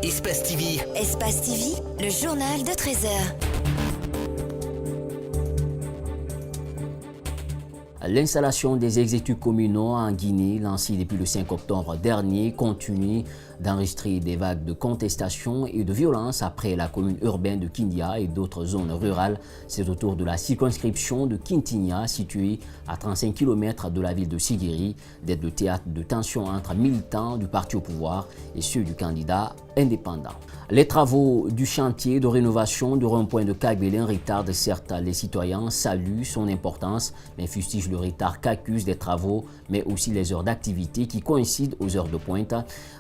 Espace TV. Espace TV, le journal de 13h. L'installation des exécutifs communaux en Guinée, lancée depuis le 5 octobre dernier, continue d'enregistrer des vagues de contestation et de violence après la commune urbaine de Kindia et d'autres zones rurales. C'est autour de la circonscription de Kintinia, située à 35 km de la ville de Sigiri, d'être le théâtre de tensions entre militants du parti au pouvoir et ceux du candidat indépendant. Les travaux du chantier de rénovation du rond-point de Kagbélin retardent certes les citoyens, saluent son importance, mais fustigent le retard qu'accusent des travaux, mais aussi les heures d'activité qui coïncident aux heures de pointe.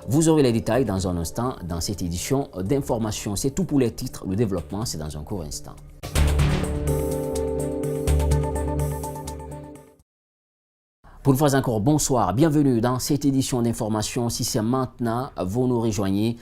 Vous aurez les détails dans un instant dans cette édition d'information. C'est tout pour les titres. Le développement, c'est dans un court instant. Pour une fois encore, bonsoir. Bienvenue dans cette édition d'information. Si c'est maintenant, vous nous rejoignez.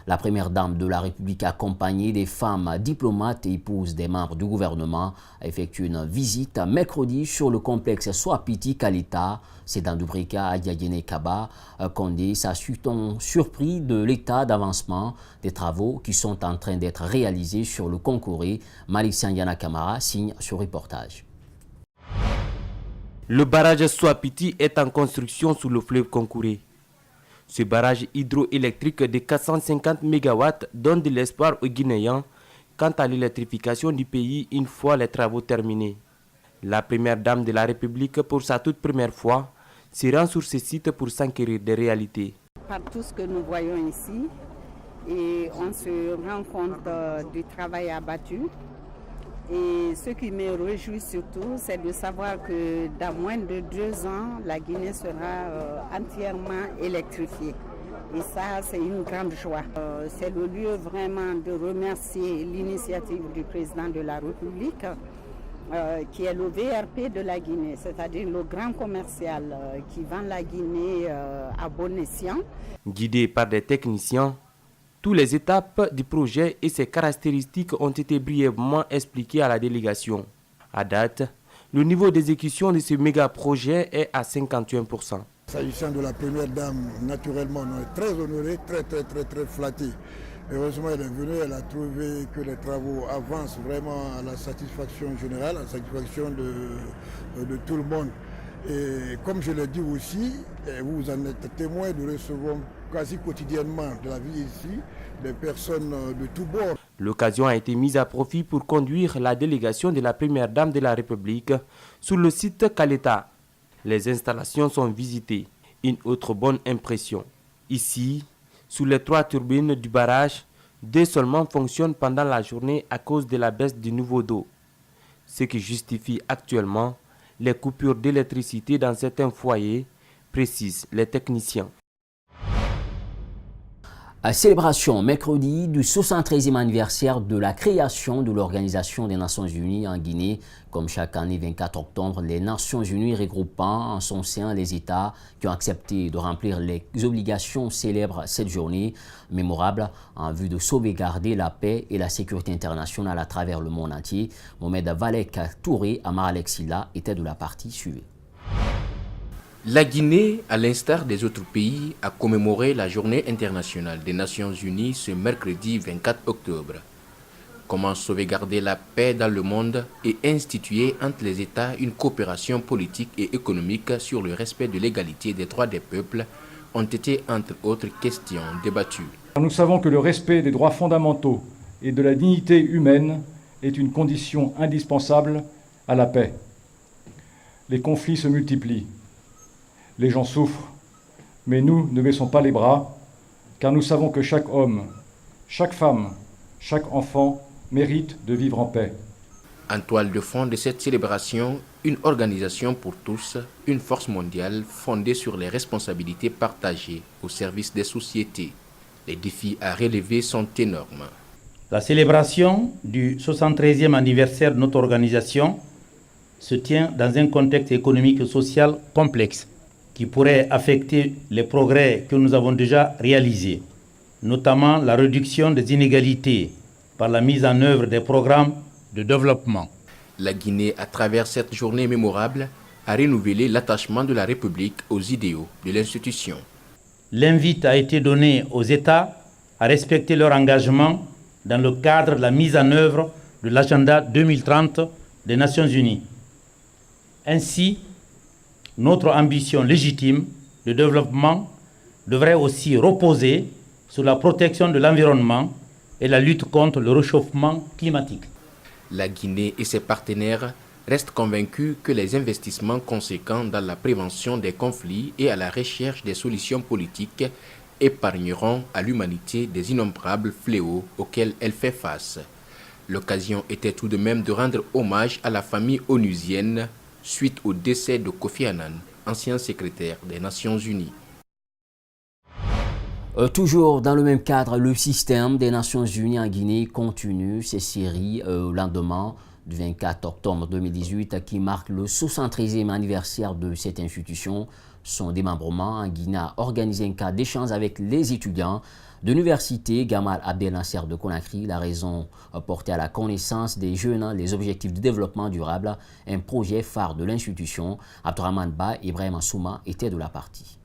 La première dame de la République, accompagnée des femmes diplomates et épouses des membres du gouvernement, a effectué une visite mercredi sur le complexe Swapiti Kalita. C'est dans Dubrika à Diagene Kaba. Condé s'assure surpris de l'état d'avancement des travaux qui sont en train d'être réalisés sur le Concouré. Malik Sandiana Kamara signe ce reportage. Le barrage Swapiti est en construction sous le fleuve Concouré. Ce barrage hydroélectrique de 450 MW donne de l'espoir aux Guinéens quant à l'électrification du pays une fois les travaux terminés. La première dame de la République, pour sa toute première fois, se rend sur ce site pour s'enquérir des réalités. Par tout ce que nous voyons ici, et on se rend compte du travail abattu. Et ce qui me réjouit surtout, c'est de savoir que dans moins de 2 ans, la Guinée sera entièrement électrifiée. Et ça, c'est une grande joie. C'est le lieu vraiment de remercier l'initiative du président de la République, qui est le VRP de la Guinée, c'est-à-dire le grand commercial qui vend la Guinée à bon escient. Guidé par des techniciens, toutes les étapes du projet et ses caractéristiques ont été brièvement expliquées à la délégation. À date, le niveau d'exécution de ce méga-projet est à 51%. S'agissant de la première dame, naturellement, on est très honorés, très flattés. Heureusement, elle est venue, elle a trouvé que les travaux avancent vraiment à la satisfaction générale, à la satisfaction de tout le monde. Et comme je l'ai dit aussi, vous en êtes témoin, nous recevons quasi quotidiennement de la vie ici, des personnes de tous bords. L'occasion a été mise à profit pour conduire la délégation de la première dame de la République sur le site Kaleta. Les installations sont visitées. Une autre bonne impression. Ici, sous les 3 turbines du barrage, 2 seulement fonctionnent pendant la journée à cause de la baisse du niveau d'eau. Ce qui justifie actuellement les coupures d'électricité dans certains foyers, précisent les techniciens. À célébration mercredi du 73e anniversaire de la création de l'Organisation des Nations Unies en Guinée. Comme chaque année 24 octobre, les Nations Unies regroupant en son sein les États qui ont accepté de remplir les obligations célèbrent cette journée mémorable en vue de sauvegarder la paix et la sécurité internationale à travers le monde entier. Mohamed Valek Touré, Amar Alexila étaient de la partie suivie. La Guinée, à l'instar des autres pays, a commémoré la Journée internationale des Nations Unies ce mercredi 24 octobre. Comment sauvegarder la paix dans le monde et instituer entre les États une coopération politique et économique sur le respect de l'égalité des droits des peuples ont été, entre autres questions, débattues. Nous savons que le respect des droits fondamentaux et de la dignité humaine est une condition indispensable à la paix. Les conflits se multiplient. Les gens souffrent, mais nous ne baissons pas les bras, car nous savons que chaque homme, chaque femme, chaque enfant mérite de vivre en paix. En toile de fond de cette célébration, une organisation pour tous, une force mondiale fondée sur les responsabilités partagées au service des sociétés. Les défis à relever sont énormes. La célébration du 73e anniversaire de notre organisation se tient dans un contexte économique et social complexe, qui pourrait affecter les progrès que nous avons déjà réalisés, notamment la réduction des inégalités par la mise en œuvre des programmes de développement. La Guinée, à travers cette journée mémorable, a renouvelé l'attachement de la République aux idéaux de l'institution. L'invite a été donné aux États à respecter leur engagement dans le cadre de la mise en œuvre de l'agenda 2030 des Nations Unies. Ainsi, notre ambition légitime de développement devrait aussi reposer sur la protection de l'environnement et la lutte contre le réchauffement climatique. La Guinée et ses partenaires restent convaincus que les investissements conséquents dans la prévention des conflits et à la recherche des solutions politiques épargneront à l'humanité des innombrables fléaux auxquels elle fait face. L'occasion était tout de même de rendre hommage à la famille onusienne suite au décès de Kofi Annan, ancien secrétaire des Nations Unies. Toujours dans le même cadre, le système des Nations Unies en Guinée continue ses séries au lendemain du 24 octobre 2018 qui marque le 73e anniversaire de cette institution. Son démembrement en Guinée a organisé un cas d'échange avec les étudiants de l'université Gamal Abdel Nasser de Conakry. La raison portée à la connaissance des jeunes les objectifs de développement durable, un projet phare de l'institution. Abdourahmane Ba et Ibrahim Souma étaient de la partie.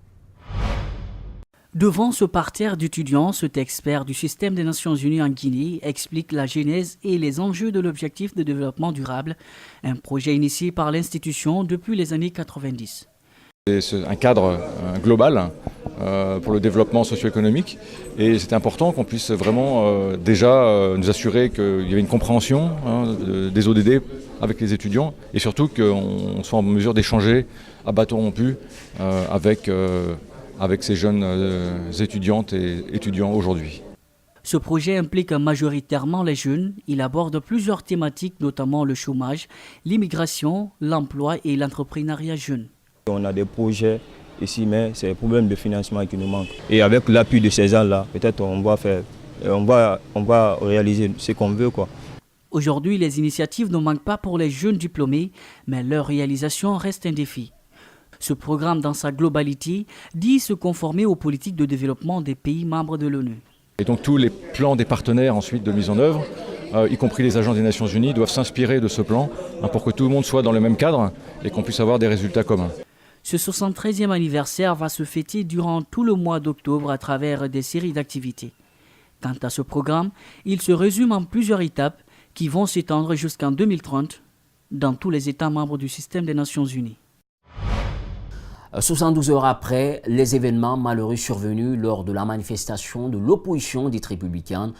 Devant ce parterre d'étudiants, cet expert du système des Nations Unies en Guinée explique la genèse et les enjeux de l'objectif de développement durable, un projet initié par l'institution depuis les années 90. C'est un cadre global pour le développement socio-économique et c'est important qu'on puisse vraiment déjà nous assurer qu'il y avait une compréhension des ODD avec les étudiants et surtout qu'on soit en mesure d'échanger à bâton rompu avec ces jeunes étudiantes et étudiants aujourd'hui. Ce projet implique majoritairement les jeunes. Il aborde plusieurs thématiques, notamment le chômage, l'immigration, l'emploi et l'entrepreneuriat jeune. On a des projets ici, mais c'est le problème de financement qui nous manque. Et avec l'appui de ces gens-là, peut-être on va réaliser ce qu'on veut, quoi. Aujourd'hui, les initiatives ne manquent pas pour les jeunes diplômés, mais leur réalisation reste un défi. Ce programme, dans sa globalité, dit se conformer aux politiques de développement des pays membres de l'ONU. Et donc tous les plans des partenaires ensuite de mise en œuvre, y compris les agences des Nations Unies, doivent s'inspirer de ce plan pour que tout le monde soit dans le même cadre et qu'on puisse avoir des résultats communs. Ce 73e anniversaire va se fêter durant tout le mois d'octobre à travers des séries d'activités. Quant à ce programme, il se résume en plusieurs étapes qui vont s'étendre jusqu'en 2030 dans tous les États membres du système des Nations Unies. 72 heures après les événements malheureux survenus lors de la manifestation de l'opposition dite républicaine,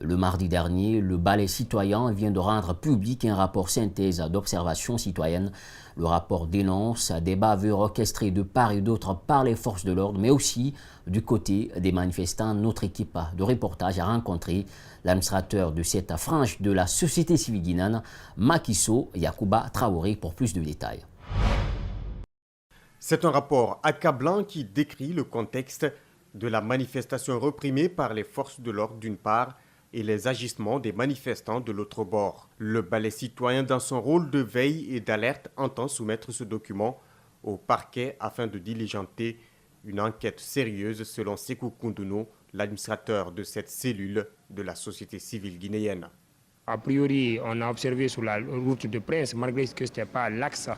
le mardi dernier, le Balai citoyen vient de rendre public un rapport synthèse d'observation citoyenne. Le rapport dénonce des bavures orchestrées de part et d'autre par les forces de l'ordre, mais aussi du côté des manifestants. Notre équipe de reportage a rencontré l'administrateur de cette frange de la société civile guinéenne, Makiso Yacouba Traoré, pour plus de détails. C'est un rapport accablant qui décrit le contexte de la manifestation réprimée par les forces de l'ordre d'une part et les agissements des manifestants de l'autre bord. Le Balai citoyen, dans son rôle de veille et d'alerte, entend soumettre ce document au parquet afin de diligenter une enquête sérieuse selon Sékou Koundounou, l'administrateur de cette cellule de la société civile guinéenne. A priori, on a observé sur la route de Prince, malgré que ce n'était pas l'axe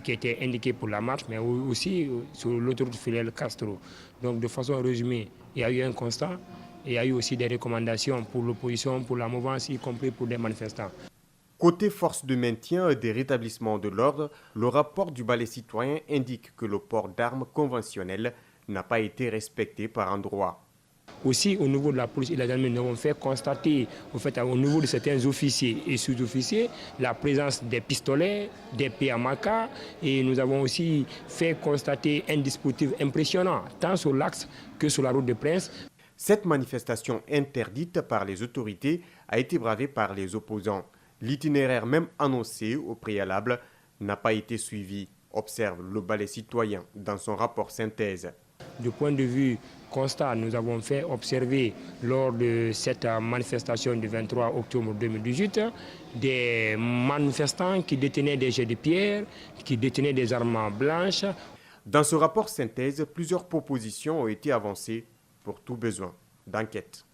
qui était indiqué pour la marche, mais aussi sur l'autoroute Fidel Castro. Donc de façon résumée, il y a eu un constat et il y a eu aussi des recommandations pour l'opposition, pour la mouvance, y compris pour les manifestants. Côté force de maintien et des rétablissements de l'ordre, le rapport du Balai citoyen indique que le port d'armes conventionnelles n'a pas été respecté par endroits. Aussi, au niveau de la police et la gendarmerie, nous avons fait constater, au niveau de certains officiers et sous-officiers, la présence des pistolets, des PMK, et nous avons aussi fait constater un dispositif impressionnant, tant sur l'axe que sur la route de Prince. Cette manifestation interdite par les autorités a été bravée par les opposants. L'itinéraire même annoncé au préalable n'a pas été suivi, observe le Balai citoyen dans son rapport synthèse. Du point de vue constat, nous avons fait observer lors de cette manifestation du 23 octobre 2018 des manifestants qui détenaient des jets de pierre, qui détenaient des armes blanches. Dans ce rapport synthèse, plusieurs propositions ont été avancées pour tout besoin d'enquête.